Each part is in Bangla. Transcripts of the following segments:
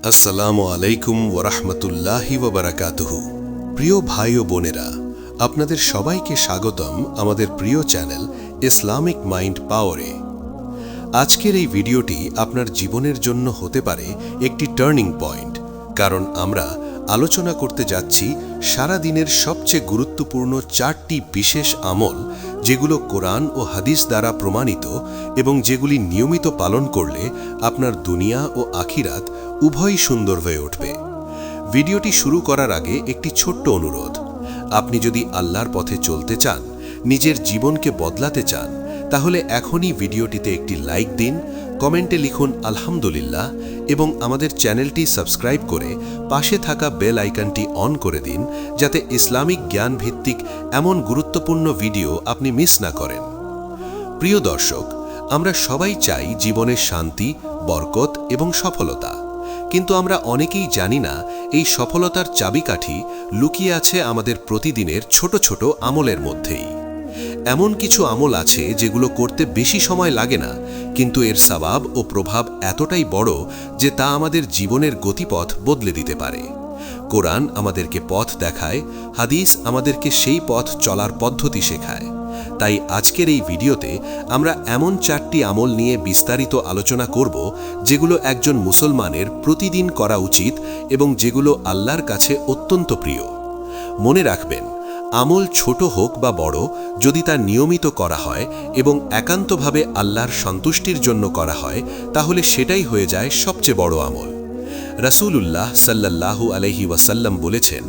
আসসালামু আলাইকুম ওরহমতুল্লাহি ওবারাকাতুহু। প্রিয় ভাই ও বোনেরা, আপনাদের সবাইকে স্বাগতম আমাদের প্রিয় চ্যানেল ইসলামিক মাইন্ড পাওয়ারে। আজকের এই ভিডিওটি আপনার জীবনের জন্য হতে পারে একটি টার্নিং পয়েন্ট, কারণ আমরা আলোচনা করতে যাচ্ছি সারা দিনের সবচেয়ে গুরুত্বপূর্ণ 4টি বিশেষ আমল, যেগুলো কোরআন ও হাদিস দ্বারা প্রমাণিত এবং যেগুলি নিয়মিত পালন করলে আপনার দুনিয়া ও আখিরাত উভয়ই সুন্দর হয়ে উঠবে। ভিডিওটি শুরু করার আগে একটি ছোট্ট অনুরোধ, আপনি যদি আল্লাহর পথে চলতে চান, নিজের জীবনকে বদলাতে চান, তাহলে এখনই ভিডিওটিতে একটি লাইক দিন, কমেন্টে লিখুন আলহামদুলিল্লাহ এবং আমাদের চ্যানেলটি সাবস্ক্রাইব করে পাশে থাকা বেল আইকনটি অন করে দিন, যাতে ইসলামিক জ্ঞান ভিত্তিক এমন গুরুত্বপূর্ণ ভিডিও আপনি মিস না করেন। প্রিয় দর্শক, আমরা সবাই চাই জীবনে শান্তি, বরকত এবং সফলতা, কিন্তু আমরা অনেকেই জানি না এই সফলতার চাবিকাঠি লুকিয়ে আছে আমাদের প্রতিদিনের ছোট ছোট আমলের মধ্যেই। এমন কিছু আমল আছে যেগুলো করতে বেশি সময় লাগে না, কিন্তু এর সওয়াব ও প্রভাব এতটাই বড় যে তা আমাদের জীবনের গতিপথ বদলে দিতে পারে। কোরআন আমাদেরকে পথ দেখায়, হাদিস আমাদেরকে সেই পথ চলার পদ্ধতি শেখায়। তাই আজকের এই ভিডিওতে আমরা এমন 4টি আমল নিয়ে বিস্তারিত আলোচনা করব, যেগুলো একজন মুসলমানের প্রতিদিন করা উচিত এবং যেগুলো আল্লাহর কাছে অত্যন্ত প্রিয়। মনে রাখবেন, আমল ছোট হোক বা বড়, যদি তা নিয়মিত করা হয় এবং একান্তভাবে আল্লাহর সন্তুষ্টির জন্য করা হয়, তাহলে সেটাই হয়ে যায় সবচেয়ে বড় আমল। রাসূলুল্লাহ সাল্লাল্লাহু আলাইহি ওয়াসাল্লাম বলেছেন,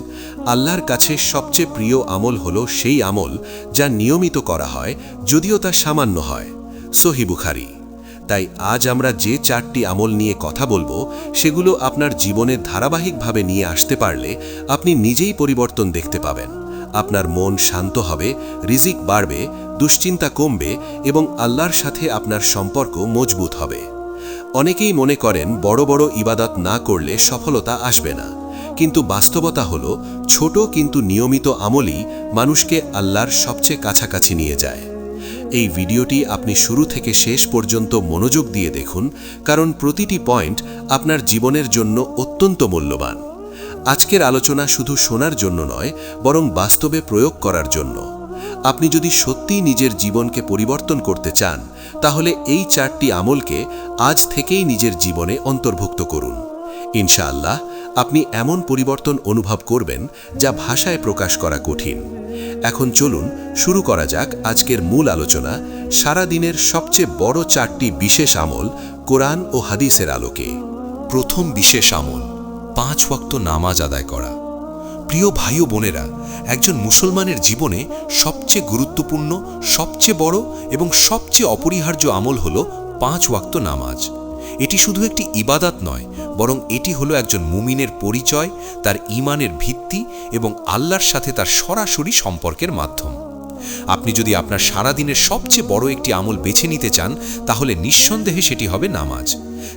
আল্লাহর কাছে সবচেয়ে প্রিয় আমল হলো সেই আমল যা নিয়মিত করা হয়, যদিও তা সামান্য হয়। সহিহ বুখারী। তাই আজ আমরা যে 4টি আমল নিয়ে কথা বলবো, সেগুলো আপনার জীবনে ধারাবাহিকভাবে নিয়ে আসতে পারলে আপনি নিজেই পরিবর্তন দেখতে পাবেন। আপনার মন শান্ত হবে, রিজিক বাড়বে, দুশ্চিন্তা কমবে এবং আল্লাহর সাথে আপনার সম্পর্ক মজবুত হবে। অনেকেই মনে করেন বড় বড় ইবাদত না করলে সফলতা আসবে না, কিন্তু বাস্তবতা হলো ছোট কিন্তু নিয়মিত আমলই মানুষকে আল্লাহর সবচেয়ে কাছাকাছি নিয়ে যায়। এই ভিডিওটি আপনি শুরু থেকে শেষ পর্যন্ত মনোযোগ দিয়ে দেখুন, কারণ প্রতিটি পয়েন্ট আপনার জীবনের জন্য অত্যন্ত মূল্যবান। আজকের আলোচনা শুধু শোনার জন্য নয়, বরং বাস্তবে প্রয়োগ করার জন্য। আপনি যদি সত্যিই নিজের জীবনকে পরিবর্তন করতে চান, তাহলে এই 4টি আমলকে আজ থেকেই নিজের জীবনে অন্তর্ভুক্ত করুন। ইনশাআল্লাহ আপনি এমন পরিবর্তন অনুভব করবেন যা ভাষায় প্রকাশ করা কঠিন। এখন চলুন শুরু করা যাক আজকের মূল আলোচনা, সারা দিনের সবচেয়ে বড় 4টি বিশেষ আমল কোরআন ও হাদিসের আলোকে। প্রথম বিশেষ আমল, 5 ওয়াক্ত নামাজ আদায় করা। প্রিয় ভাই ও বোনেরা, একজন মুসলমানের জীবনে সবচেয়ে গুরুত্বপূর্ণ, সবচেয়ে বড় এবং সবচেয়ে অপরিহার্য আমল হল 5 ওয়াক্ত নামাজ। এটি শুধু একটি ইবাদত নয়, বরং এটি হলো একজন মুমিনের পরিচয়, তার ঈমানের ভিত্তি এবং আল্লাহর সাথে তার সরাসরি সম্পর্কের মাধ্যম। আপনি যদি আপনার সারাদিনের সবচেয়ে বড় একটি আমল বেছে নিতে চান, তাহলে নিঃসন্দেহে সেটি হবে নামাজ।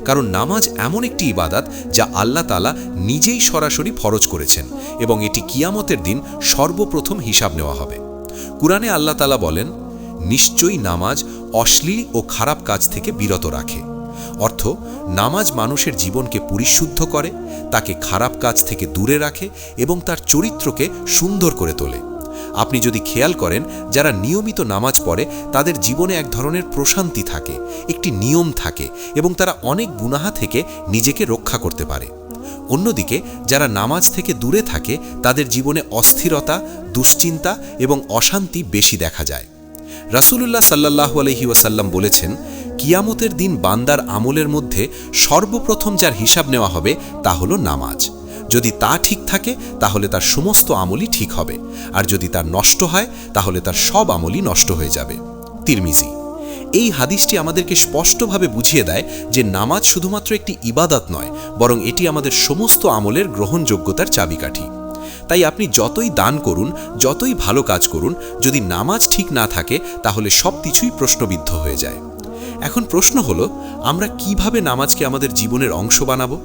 কারণ নামাজ এমন একটি ইবাদত যা আল্লাহ তাআলা নিজেই সরাসরি ফরজ করেছেন এবং এটি কিয়ামতের দিন সর্বপ্রথম হিসাব নেওয়া হবে। কুরআনে আল্লাহ তাআলা বলেন, নিশ্চয়ই নামাজ অশ্লীল ও খারাপ কাজ থেকে বিরত রাখে। অর্থ, নামাজ মানুষের জীবনকে পরিশুদ্ধ করে, তাকে খারাপ কাজ থেকে দূরে রাখে এবং তার চরিত্রকে সুন্দর করে তোলে। আপনি যদি খেয়াল করেন, যারা নিয়মিত নামাজ পড়ে তাদের জীবনে এক ধরনের প্রশান্তি থাকে, একটি নিয়ম থাকে এবং তারা অনেক গুনাহ থেকে নিজেকে রক্ষা করতে পারে। অন্যদিকে যারা নামাজ থেকে দূরে থাকে, তাদের জীবনে অস্থিরতা, দুশ্চিন্তা এবং অশান্তি বেশি দেখা যায়। রাসূলুল্লাহ সাল্লাল্লাহু আলাইহি ওয়াসাল্লাম বলেছেন, কিয়ামতের দিন বান্দার আমলের মধ্যে সর্বপ্রথম যার হিসাব নেওয়া হবে তা হলো নামাজ। যদি তা ঠিক থাকে, তাহলে তার সমস্ত আমলই ঠিক হবে, আর যদি তার নষ্ট হয়, তাহলে তার সব আমলই নষ্ট হয়ে যাবে। তিরমিজি। এই হাদিসটি আমাদেরকে স্পষ্টভাবে বুঝিয়ে দেয় যে নামাজ শুধুমাত্র একটি ইবাদত নয়, বরং এটি আমাদের সমস্ত আমলের গ্রহণযোগ্যতার চাবিকাঠি। তাই আপনি যতই দান করুন, যতই ভালো কাজ করুন, যদি নামাজ ঠিক না থাকে, তাহলে সব কিছুই প্রশ্নবিদ্ধ হয়ে যায়। এখন প্রশ্ন হলো, আমরা কিভাবে নামাজকে আমাদের জীবনের অংশ বানাবো?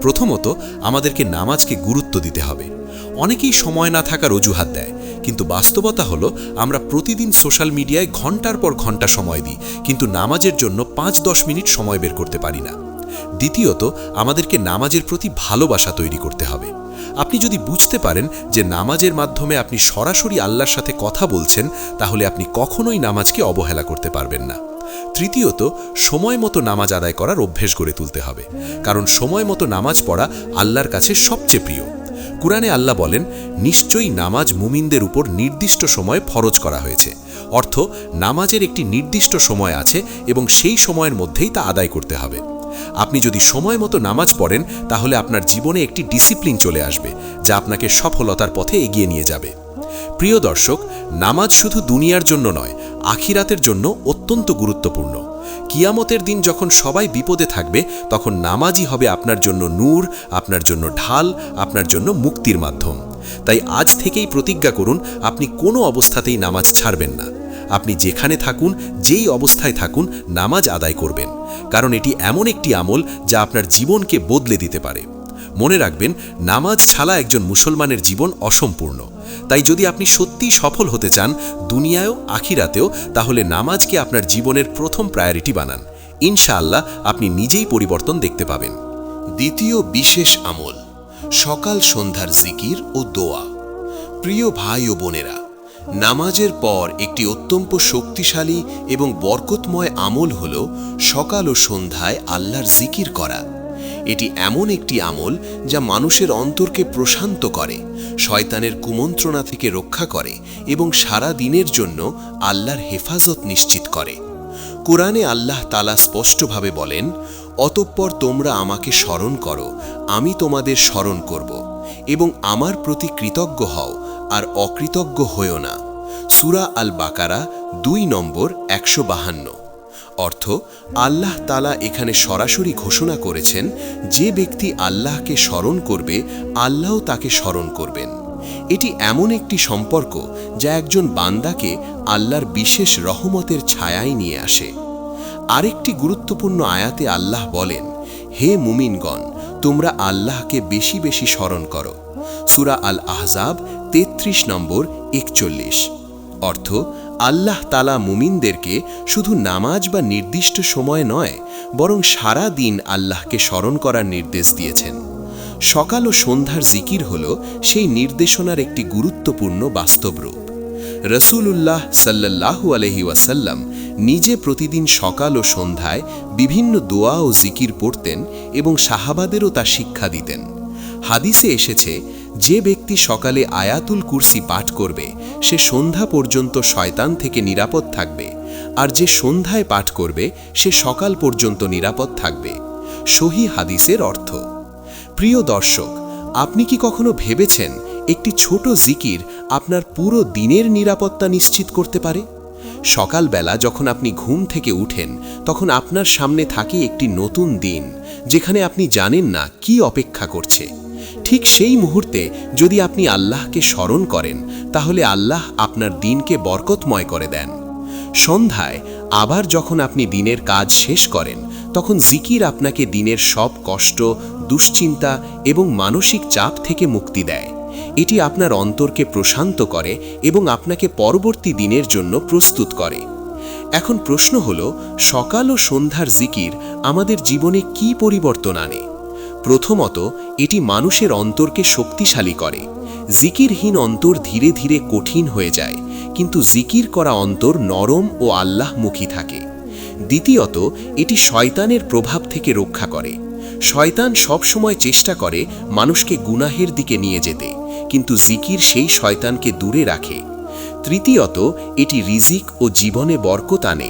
প্রথমত, আমাদেরকে নামাজকে গুরুত্ব দিতে হবে। অনেকেই সময় না থাকার অজুহাত দেয়, কিন্তু বাস্তবতা হলো আমরা প্রতিদিন সোশ্যাল মিডিয়ায় ঘন্টার পর ঘন্টা সময় দিই, কিন্তু নামাজের জন্য 5-10 মিনিট সময় বের করতে পারি না। দ্বিতীয়ত, আমাদেরকে নামাজের প্রতি ভালোবাসা তৈরি করতে হবে। আপনি যদি বুঝতে পারেন যে নামাজের মাধ্যমে আপনি সরাসরি আল্লাহর সাথে কথা বলছেন, তাহলে আপনি কখনোই নামাজকে অবহেলা করতে পারবেন না। তৃতীয়ত, সময় মতো নামাজ আদায় করার অভ্যেস গড়ে তুলতে হবে, কারণ সময় মতো নামাজ পড়া আল্লাহর কাছে সবচেয়ে প্রিয়। কুরআনে আল্লাহ বলেন, নিশ্চয়ই নামাজ মুমিনদের উপর নির্দিষ্ট সময়ে ফরজ করা হয়েছে। অর্থ, নামাজের একটি নির্দিষ্ট সময় আছে এবং সেই সময়ের মধ্যেই তা আদায় করতে হবে। আপনি যদি সময় মতো নামাজ পড়েন, তাহলে আপনার জীবনে একটি ডিসিপ্লিন চলে আসবে, যা আপনাকে সফলতার পথে এগিয়ে নিয়ে যাবে। প্রিয় দর্শক, নামাজ শুধু দুনিয়ার জন্য নয়, আখিরাতের জন্য অত্যন্ত গুরুত্বপূর্ণ। কিয়ামতের দিন যখন সবাই বিপদে থাকবে, তখন নামাজই হবে আপনার জন্য নূর, আপনার জন্য ঢাল, আপনার জন্য মুক্তির মাধ্যম। তাই আজ থেকেই প্রতিজ্ঞা করুন, আপনি কোনো অবস্থাতেই নামাজ ছাড়বেন না। আপনি যেখানে থাকুন, যেই অবস্থায় থাকুন, নামাজ আদায় করবেন, কারণ এটি এমন একটি আমল যা আপনার জীবনকে বদলে দিতে পারে। মনে রাখবেন, নামাজ ছাড়া একজন মুসলমানের জীবন অসম্পূর্ণ। তাই যদি আপনি সত্যিই সফল হতে চান, দুনিয়ায়ও আখিরাতেও, তাহলে নামাজকে আপনার জীবনের প্রথম প্রায়োরিটি বানান। ইনশাআল্লাহ আপনি নিজেই পরিবর্তন দেখতে পাবেন। দ্বিতীয় বিশেষ আমল, সকাল সন্ধ্যার জিকির ও দোয়া। প্রিয় ভাই ও বোনেরা, নামাজের পর একটি অত্যন্ত শক্তিশালী এবং বরকতময় আমল হল সকাল ও সন্ধ্যায় আল্লাহর জিকির করা। এটি এমন একটি আমল যা মানুষের অন্তরকে প্রশান্ত করে, শয়তানের কুমন্ত্রণা থেকে রক্ষা করে এবং সারা দিনের জন্য আল্লাহর হেফাজত নিশ্চিত করে। কুরআনে আল্লাহ তাআলা স্পষ্টভাবে বলেন, অতঃপর তোমরা আমাকে স্মরণ করো, আমি তোমাদের স্মরণ করব, এবং আমার প্রতি কৃতজ্ঞ হও আর অকৃতজ্ঞ হইও না। সূরা আল বাকারা 2 নম্বর 152। অর্থ, আল্লাহ তাআলা এখানে সরাসরি ঘোষণা করেছেন, যে ব্যক্তি আল্লাহকে স্মরণ করবে, আল্লাহও তাকে স্মরণ করবেন। এটি এমন একটি সম্পর্ক যা একজন বান্দাকে আল্লাহর বিশেষ রহমতের ছায়ায় নিয়ে আসে। আরেকটি গুরুত্বপূর্ণ আয়াতে আল্লাহ বলেন, হে মুমিনগণ, তোমরা আল্লাহকে বেশি বেশি স্মরণ করো। সূরা আল আহজাব 33 নম্বর 41। অর্থ, আল্লাহ তাআলা মুমিনদেরকে শুধু নামাজ বা নির্দিষ্ট সময় নয়, বরং সারা দিন আল্লাহকে স্মরণ করার নির্দেশ দিয়েছেন। সকাল ও সন্ধ্যার জিকির হল সেই নির্দেশনার একটি গুরুত্বপূর্ণ বাস্তব রূপ। রাসূলুল্লাহ সাল্লাল্লাহু আলাইহি ওয়াসাল্লাম নিজে প্রতিদিন সকাল ও সন্ধ্যায় বিভিন্ন দোয়া ও জিকির পড়তেন এবং সাহাবাদেরও তা শিক্ষা দিতেন। হাদিসে এসেছে, যে ব্যক্তি সকালে আয়াতুল কুরসি পাঠ করবে, সে সন্ধ্যা পর্যন্ত শয়তান থেকে নিরাপদ থাকবে, আর যে সন্ধ্যায় পাঠ করবে, সে সকাল পর্যন্ত নিরাপদ থাকবে। সহিহ হাদিসের অর্থ। প্রিয় দর্শক, আপনি কি কখনো ভেবেছেন একটি ছোট জিকির আপনার পুরো দিনের নিরাপত্তা নিশ্চিত করতে পারে? সকালবেলা যখন আপনি ঘুম থেকে উঠেন, তখন আপনার সামনে থাকে একটি নতুন দিন, যেখানে আপনি জানেন না কি অপেক্ষা করছে। ঠিক সেই মুহূর্তে যদি আপনি আল্লাহকে স্মরণ করেন, তাহলে আল্লাহ আপনার দিনকে বরকতময় করে দেন। সন্ধ্যায় আবার যখন আপনি দিনের কাজ শেষ করেন, তখন জিকির আপনাকে দিনের সব কষ্ট, দুশ্চিন্তা এবং মানসিক চাপ থেকে মুক্তি দেয়। এটি আপনার অন্তরকে প্রশান্ত করে এবং আপনাকে পরবর্তী দিনের জন্য প্রস্তুত করে। এখন প্রশ্ন হল, সকাল ও সন্ধ্যার জিকির আমাদের জীবনে কি পরিবর্তন আনে? প্রথমত, এটি মানুষের অন্তরকে শক্তিশালী করে। জিকিরহীন অন্তর ধীরে ধীরে কঠিন হয়ে যায়, কিন্তু জিকির করা অন্তর নরম ও আল্লাহমুখী থাকে। দ্বিতীয়ত, এটি শয়তানের প্রভাব থেকে রক্ষা করে। শয়তান সবসময় চেষ্টা করে মানুষকে গুনাহের দিকে নিয়ে যেতে, কিন্তু জিকির সেই শয়তানকে দূরে রাখে। তৃতীয়ত, এটি রিজিক ও জীবনে বরকত আনে।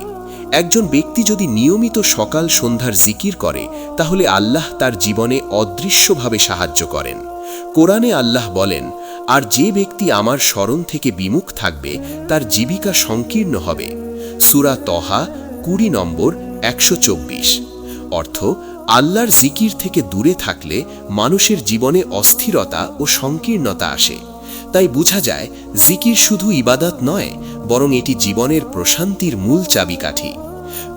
একজন ব্যক্তি যদি নিয়মিত সকাল সন্ধ্যার জিকির করে, তাহলে আল্লাহ তার জীবনে অদৃশ্যভাবে সাহায্য করেন। কোরআনে আল্লাহ বলেন, আর যে ব্যক্তি আমার স্মরণ থেকে বিমুখ থাকবে, তার জীবিকা সংকীর্ণ হবে। সূরা তহা 20 নম্বর 124। অর্থ, আল্লাহর জিকির থেকে দূরে থাকলে মানুষের জীবনে অস্থিরতা ও সংকীর্ণতা আসে। তাই বোঝা যায়, জিকির শুধু ইবাদত নয়, বরং এটি জীবনের প্রশান্তির মূল চাবিকাঠি।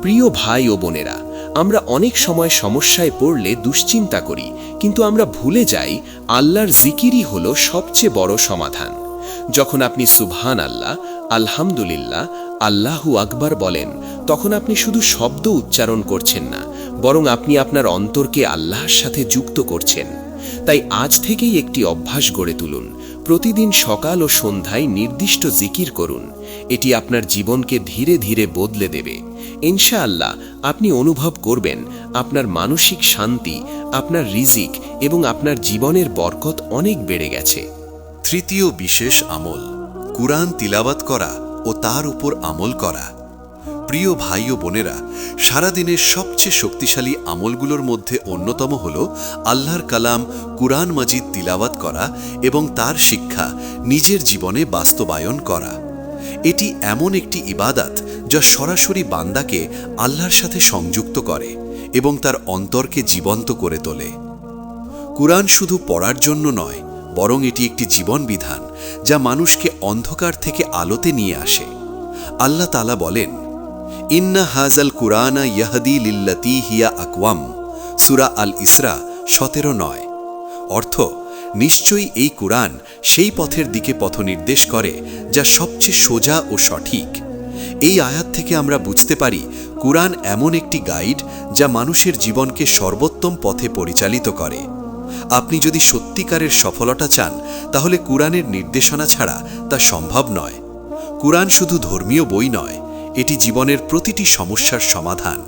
প্রিয় ভাই ও বোনেরা, আমরা অনেক সময় সমস্যায় পড়লে দুশ্চিন্তা করি, কিন্তু আমরা ভুলে যাই আল্লাহর জিকিরই হলো সবচেয়ে বড় সমাধান। যখন আপনি সুবহান আল্লাহ, আলহামদুলিল্লাহ, আল্লাহু আকবার বলেন, তখন আপনি শুধু শব্দ উচ্চারণ করছেন না, বরং আপনি আপনার অন্তরকে আল্লাহর সাথে যুক্ত করছেন। তাই আজ থেকেই একটি অভ্যাস গড়ে তুলুন। প্রতিদিন সকাল ও সন্ধ্যায় নির্দিষ্ট জিকির করুন। এটি আপনার জীবনকে ধীরে ধীরে বদলে দেবে। ইনশাআল্লাহ আপনি অনুভব করবেন আপনার মানসিক শান্তি, আপনার রিজিক এবং আপনার জীবনের বরকত অনেক বেড়ে গেছে। তৃতীয় বিশেষ আমল, কুরআন তিলাওয়াত করা ও তার উপর আমল করা। প্রিয় ভাই ও বোনেরা, সারাদিনের সবচেয়ে শক্তিশালী আমলগুলোর মধ্যে অন্যতম হল আল্লাহর কালাম কুরআন মাজিদ তিলাওয়াত করা এবং তার শিক্ষা নিজের জীবনে বাস্তবায়ন করা। এটি এমন একটি ইবাদত যা সরাসরি বান্দাকে আল্লাহর সাথে সংযুক্ত করে এবং তার অন্তরকে জীবন্ত করে তোলে। কুরআন শুধু পড়ার জন্য নয়, বরং এটি একটি জীবন বিধান যা মানুষকে অন্ধকার থেকে আলোতে নিয়ে আসে। আল্লাহ তাআলা বলেন, ইন্না হাজাল কুরআনা ইয়াহদি লিল্লাতি হিয়া আকওয়াম, সূরা আল ইসরা 17:9। অর্থ, নিশ্চয়ই এই কুরআন সেই পথের দিকে পথনির্দেশ করে যা সবচেয়ে সোজা ও সঠিক। এই আয়াত থেকে আমরা বুঝতে পারি কুরআন এমন একটি গাইড যা মানুষের জীবনকে সর্বোত্তম পথে পরিচালিত করে। আপনি যদি সত্যিকারের সফলতা চান, তাহলে কুরআনের নির্দেশনা ছাড়া তা সম্ভব নয়। কুরআন শুধু ধর্মীয় বই নয়, এটি জীবনের প্রতিটি সমস্যার সমাধান।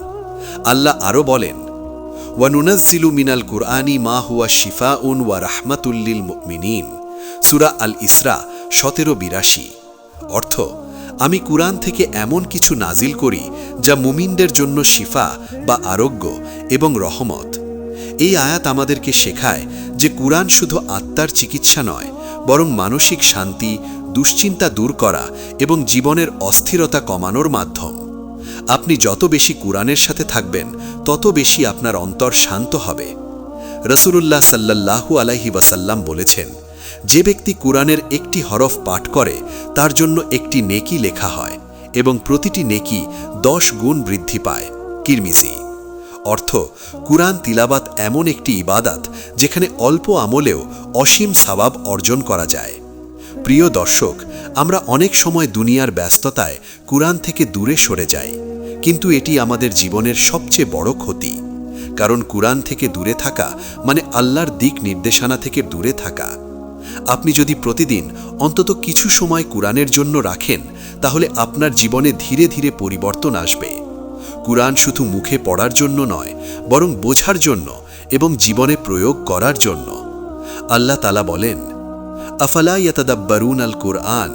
আল্লাহ আরও বলেন, ওয়ানুনাজ্জিলু মিনাল কুরআনি মা হুয়া শিফাউন ওয়া রাহমাতুল লিল মুমিনিন, সূরা আল ইসরা 17:82। অর্থ, আমি কুরআন থেকে এমন কিছু নাজিল করি যা মুমিনদের জন্য শিফা বা আরোগ্য এবং রহমত। এই আয়াত আমাদেরকে শেখায় যে কুরআন শুধু আত্মার চিকিৎসা নয়, বরং মানসিক শান্তি, দুশ্চিন্তা দূর করা এবং জীবনের অস্থিরতা কমানোর মাধ্যম। আপনি যত বেশি কুরআনের সাথে থাকবেন, তত বেশি আপনার অন্তর শান্ত হবে। রাসূলুল্লাহ সাল্লাল্লাহু আলাইহি ওয়াসাল্লাম বলেছেন, যে ব্যক্তি কুরআনের একটি হরফ পাঠ করে তার জন্য একটি নেকি লেখা হয় এবং প্রতিটি নেকি 10 গুণ বৃদ্ধি পায়। তিরমিজি। অর্থ, কুরআন তিলাওয়াত এমন একটি ইবাদত যেখানে অল্প আমলেও অসীম সওয়াব অর্জন করা যায়। প্রিয় দর্শক, আমরা অনেক সময় দুনিয়ার ব্যস্ততায় কুরআন থেকে দূরে সরে যাই, কিন্তু এটি আমাদের জীবনের সবচেয়ে বড় ক্ষতি। কারণ কুরআন থেকে দূরে থাকা মানে আল্লাহর দিক নির্দেশনা থেকে দূরে থাকা। আপনি যদি প্রতিদিন অন্তত কিছু সময় কুরআনের জন্য রাখেন, তাহলে আপনার জীবনে ধীরে ধীরে পরিবর্তন আসবে। কুরআন শুধু মুখে পড়ার জন্য নয়, বরং বোঝার জন্য এবং জীবনে প্রয়োগ করার জন্য। আল্লাহ তাআলা বলেন, আফালা ইয়াতাদাব্বারুন আল কুরআন,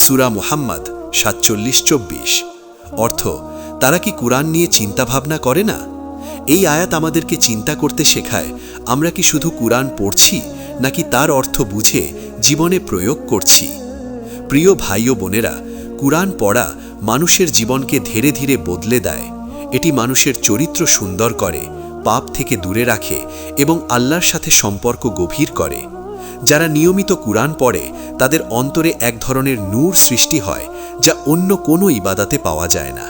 সূরা মুহাম্মদ 47:24। অর্থ, তারা কি কুরআন নিয়ে চিন্তাভাবনা করে না? এই আয়াত আমাদেরকে চিন্তা করতে শেখায়, আমরা কি শুধু কুরআন পড়ছি নাকি তার অর্থ বুঝে জীবনে প্রয়োগ করছি। প্রিয় ভাই ও বোনেরা, কুরআন পড়া মানুষের জীবনকে ধীরে ধীরে বদলে দেয়। এটি মানুষের চরিত্র সুন্দর করে, পাপ থেকে দূরে রাখে এবং আল্লাহর সাথে সম্পর্ক গভীর করে। যারা নিয়মিত কুরআন পড়ে তাদের অন্তরে এক ধরনের নূর সৃষ্টি হয় যা অন্য কোনো ইবাদতে পাওয়া যায় না।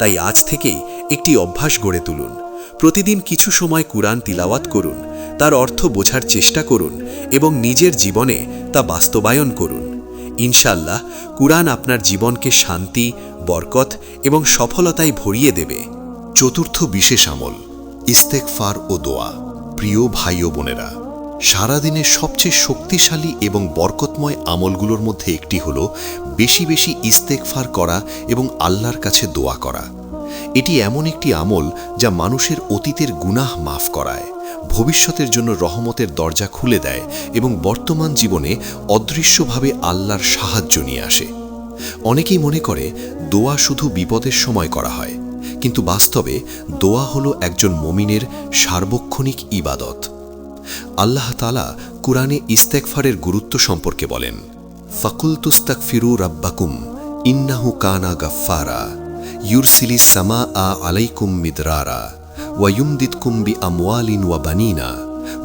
তাই আজ থেকেই একটি অভ্যাস গড়ে তুলুন। প্রতিদিন কিছু সময় কুরআন তিলাওয়াত করুন, তার অর্থ বোঝার চেষ্টা করুন এবং নিজের জীবনে তা বাস্তবায়ন করুন। ইনশাআল্লাহ কুরআন আপনার জীবনকে শান্তি, বরকত এবং সফলতায় ভরিয়ে দেবে। চতুর্থ বিশেষ আমল, ইস্তেগফার ও দোয়া। প্রিয় ভাই ও বোনেরা, সারাদিনের সবচেয়ে শক্তিশালী এবং বরকতময় আমলগুলোর মধ্যে একটি হল বেশি বেশি ইস্তেগফার করা এবং আল্লাহর কাছে দোয়া করা। এটি এমন একটি আমল যা মানুষের অতীতের গুনাহ মাফ করায়, ভবিষ্যতের জন্য রহমতের দরজা খুলে দেয় এবং বর্তমান জীবনে অদৃশ্যভাবে আল্লাহর সাহায্য নিয়ে আসে। অনেকেই মনে করে দোয়া শুধু বিপদের সময় করা হয়, কিন্তু বাস্তবে দোয়া হলো একজন মুমিনের সার্বক্ষণিক ইবাদত। আল্লাহ তাআলা কুরআনে ইস্তেগফারের গুরুত্ব সম্পর্কে বলেন, ফাকুলতুস্তাগফিরু রাব্বাকুম ইন্নাহু কানা গাফফারা ইউরসিলিস সামাআ আলাইকুম মিদরারা ওয়া ইউমদিদকুম বিআমওয়ালিন ওয়া বানিনা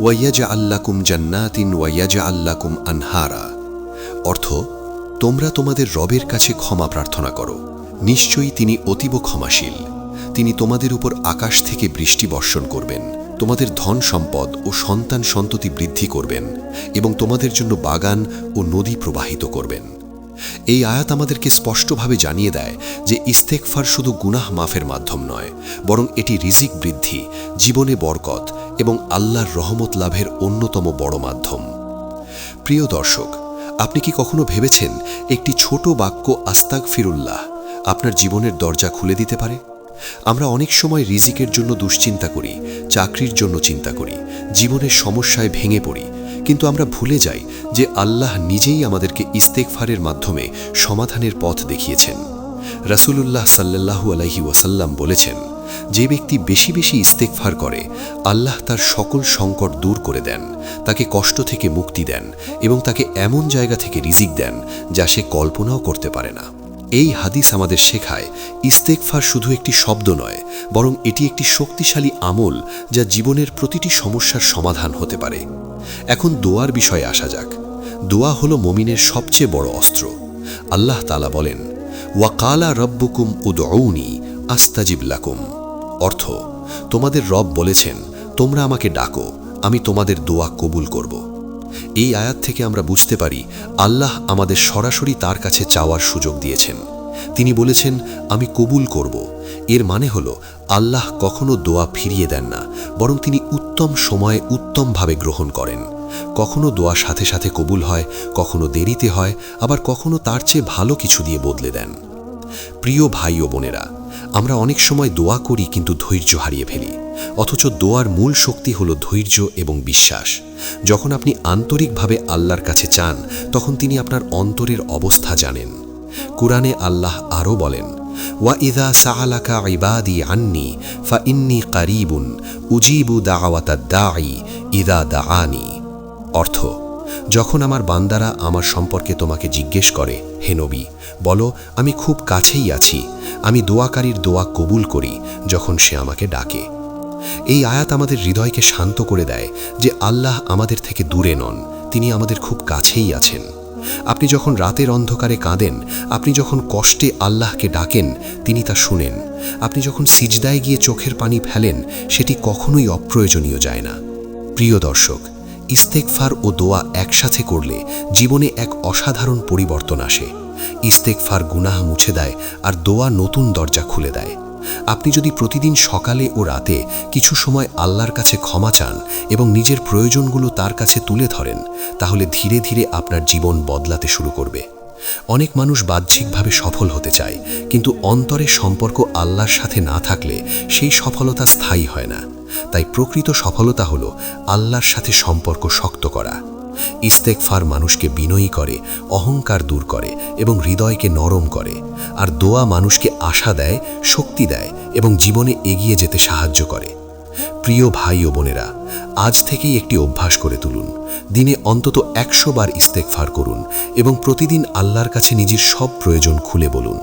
ওয়া ইয়াজআল লাকুম জান্নাতিন ওয়া ইয়াজআল লাকুম আনহারা। অর্থ, তোমরা তোমাদের রবের কাছে ক্ষমা প্রার্থনা করো, নিশ্চয়ই তিনি অতীব ক্ষমাশীল। তিনি তোমাদের উপর আকাশ থেকে বৃষ্টি বর্ষণ করবেন, তোমাদের ধন সম্পদ ও সন্তান সন্ততি বৃদ্ধি করবেন এবং তোমাদের জন্য বাগান ও নদী প্রবাহিত করবেন। এই আয়াত আমাদেরকে স্পষ্টভাবে জানিয়ে দেয় যে ইস্তেগফার শুধু গুনাহ মাফের মাধ্যম নয়, বরং এটি রিজিক বৃদ্ধি, জীবনে বরকত এবং আল্লাহর রহমত লাভের অন্যতম বড় মাধ্যম। প্রিয় দর্শক, আপনি কি কখনো ভেবেছেন একটি ছোট বাক্য আস্তাগফিরুল্লাহ আপনার জীবনের দরজা খুলে দিতে পারে? আমরা অনেক সময় রিজিকের জন্য দুশ্চিন্তা করি, চাকরির জন্য চিন্তা করি, জীবনের সমস্যায় ভেঙে পড়ি, কিন্তু আমরা ভুলে যাই যে আল্লাহ নিজেই আমাদেরকে ইস্তেগফারের মাধ্যমে সমাধানের পথ দেখিয়েছেন। রাসূলুল্লাহ সাল্লাল্লাহু আলাইহি ওয়াসাল্লাম বলেছেন, যে ব্যক্তি বেশি বেশি ইস্তেগফার করে আল্লাহ তার সকল সংকট দূর করে দেন, তাকে কষ্ট থেকে মুক্তি দেন এবং তাকে এমন জায়গা থেকে রিজিক দেন যা সে কল্পনাও করতে পারে না। এই হাদিস আমাদের শেখায় ইস্তেগফার শুধু একটি শব্দ নয়, বরং এটি একটি শক্তিশালী আমল যা জীবনের প্রতিটি সমস্যার সমাধান হতে পারে। এখন দোয়ার বিষয়ে আসা যাক। দোয়া হলো মুমিনের সবচেয়ে বড় অস্ত্র। আল্লাহ তাআলা বলেন, ওয়াকালা রব্বুকুম উদউনি আস্তাজিব লাকুম। অর্থ, তোমাদের রব বলেছেন, তোমরা আমাকে ডাকো, আমি তোমাদের দোয়া কবুল করব। এই আয়াত থেকে আমরা বুঝতে পারি আল্লাহ আমাদের সরাসরি তার কাছে চাওয়ার সুযোগ দিয়েছেন। তিনি বলেছেন, আমি কবুল করব। এর মানে হলো আল্লাহ কখনো দোয়া ফিরিয়ে দেন না, বরং তিনি উত্তম সময়ে উত্তমভাবে গ্রহণ করেন। কখনো দোয়া সাথে সাথে কবুল হয়, কখনো দেরিতে হয়, আবার কখনো তার চেয়ে ভালো কিছু দিয়ে বদলে দেন। প্রিয় ভাই ও বোনেরা, আমরা অনেক সময় দোয়া করি কিন্তু ধৈর্য হারিয়ে ফেলি, অথচ দোয়ার মূল শক্তি হলো ধৈর্য এবং বিশ্বাস। যখন আপনি আন্তরিকভাবে আল্লাহর কাছে চান, তখন তিনি আপনার অন্তরের অবস্থা জানেন। কুরআনে আল্লাহ আরও বলেন, ওয়াইযা সাআলাকা ইবাদি আন্নি ফাইন্নী কারিবুন উজিবু দাওয়াতাদ দাঈ ইযা দাআনি। অর্থ, যখন আমার বান্দারা আমার সম্পর্কে তোমাকে জিজ্ঞেস করে, হে নবী, বলো আমি খুব কাছেই আছি, আমি দোয়াকারীর দোয়া কবুল করি যখন সে আমাকে ডাকে। এই আয়াত আমাদের হৃদয়কে শান্ত করে দেয় যে আল্লাহ আমাদের থেকে দূরে নন, তিনি আমাদের খুব কাছেই আছেন। আপনি যখন রাতের অন্ধকারে কাঁদেন, আপনি যখন কষ্টে আল্লাহকে ডাকেন, তিনি তা শুনেন। আপনি যখন সিজদায় গিয়ে চোখের পানি ফেলেন, সেটি কখনোই অপ্রয়োজনীয় যায় না। প্রিয় দর্শক, ইস্তেগফার ও দোয়া একসাথে করলে জীবনে এক অসাধারণ পরিবর্তন আসে। ইস্তেগফার গুনাহ মুছে দেয় আর দোয়া নতুন দরজা খুলে দেয়। আপনি যদি প্রতিদিন সকালে ও রাতে কিছু সময় আল্লাহর কাছে ক্ষমা চান এবং নিজের প্রয়োজনগুলো তার কাছে তুলে ধরেন, তাহলে ধীরে ধীরে আপনার জীবন বদলাতে শুরু করবে। অনেক মানুষ বাহ্যিকভাবে সফল হতে চায়, কিন্তু অন্তরের সম্পর্ক আল্লাহর সাথে না থাকলে সেই সফলতা স্থায়ী হয় না। তাই প্রকৃত সফলতা হলো আল্লাহর সাথে সম্পর্ক শক্ত করা। ইস্তেগফার মানুষকে বিনয়ী করে, অহংকার দূর করে এবং হৃদয়কে নরম করে। আর দোয়া মানুষকে আশা দেয়, শক্তি দেয় এবং জীবনে এগিয়ে যেতে সাহায্য করে। প্রিয় ভাই ও বোনেরা, আজ থেকেই একটি অভ্যাস করে তুলুন। দিনে অন্তত 100 বার ইস্তেগফার করুন এবং প্রতিদিন আল্লাহর কাছে নিজের সব প্রয়োজন খুলে বলুন।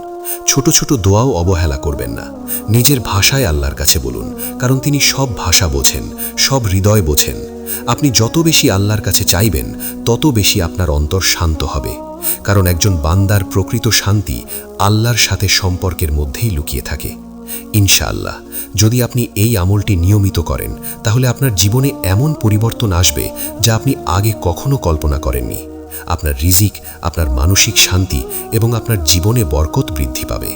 ছোট ছোট দোয়াও অবহেলা করবেন না। নিজের ভাষায় আল্লাহর কাছে বলুন, কারণ তিনি সব ভাষা বোঝেন, সব হৃদয় বোঝেন। আপনি যত বেশি আল্লাহর কাছে চাইবেন, তত বেশি আপনার অন্তর শান্ত হবে, কারণ একজন বান্দার প্রকৃত শান্তি আল্লাহর সাথে সম্পর্কের মধ্যেই লুকিয়ে থাকে। ইনশাআল্লাহ, যদি আপনি এই আমলটি নিয়মিত করেন, তাহলে আপনার জীবনে এমন পরিবর্তন আসবে যা আপনি আগে কখনো কল্পনা করেননি। আপনার রিজিক, আপনার মানসিক শান্তি এবং আপনার জীবনে বরকত বৃদ্ধি পাবে।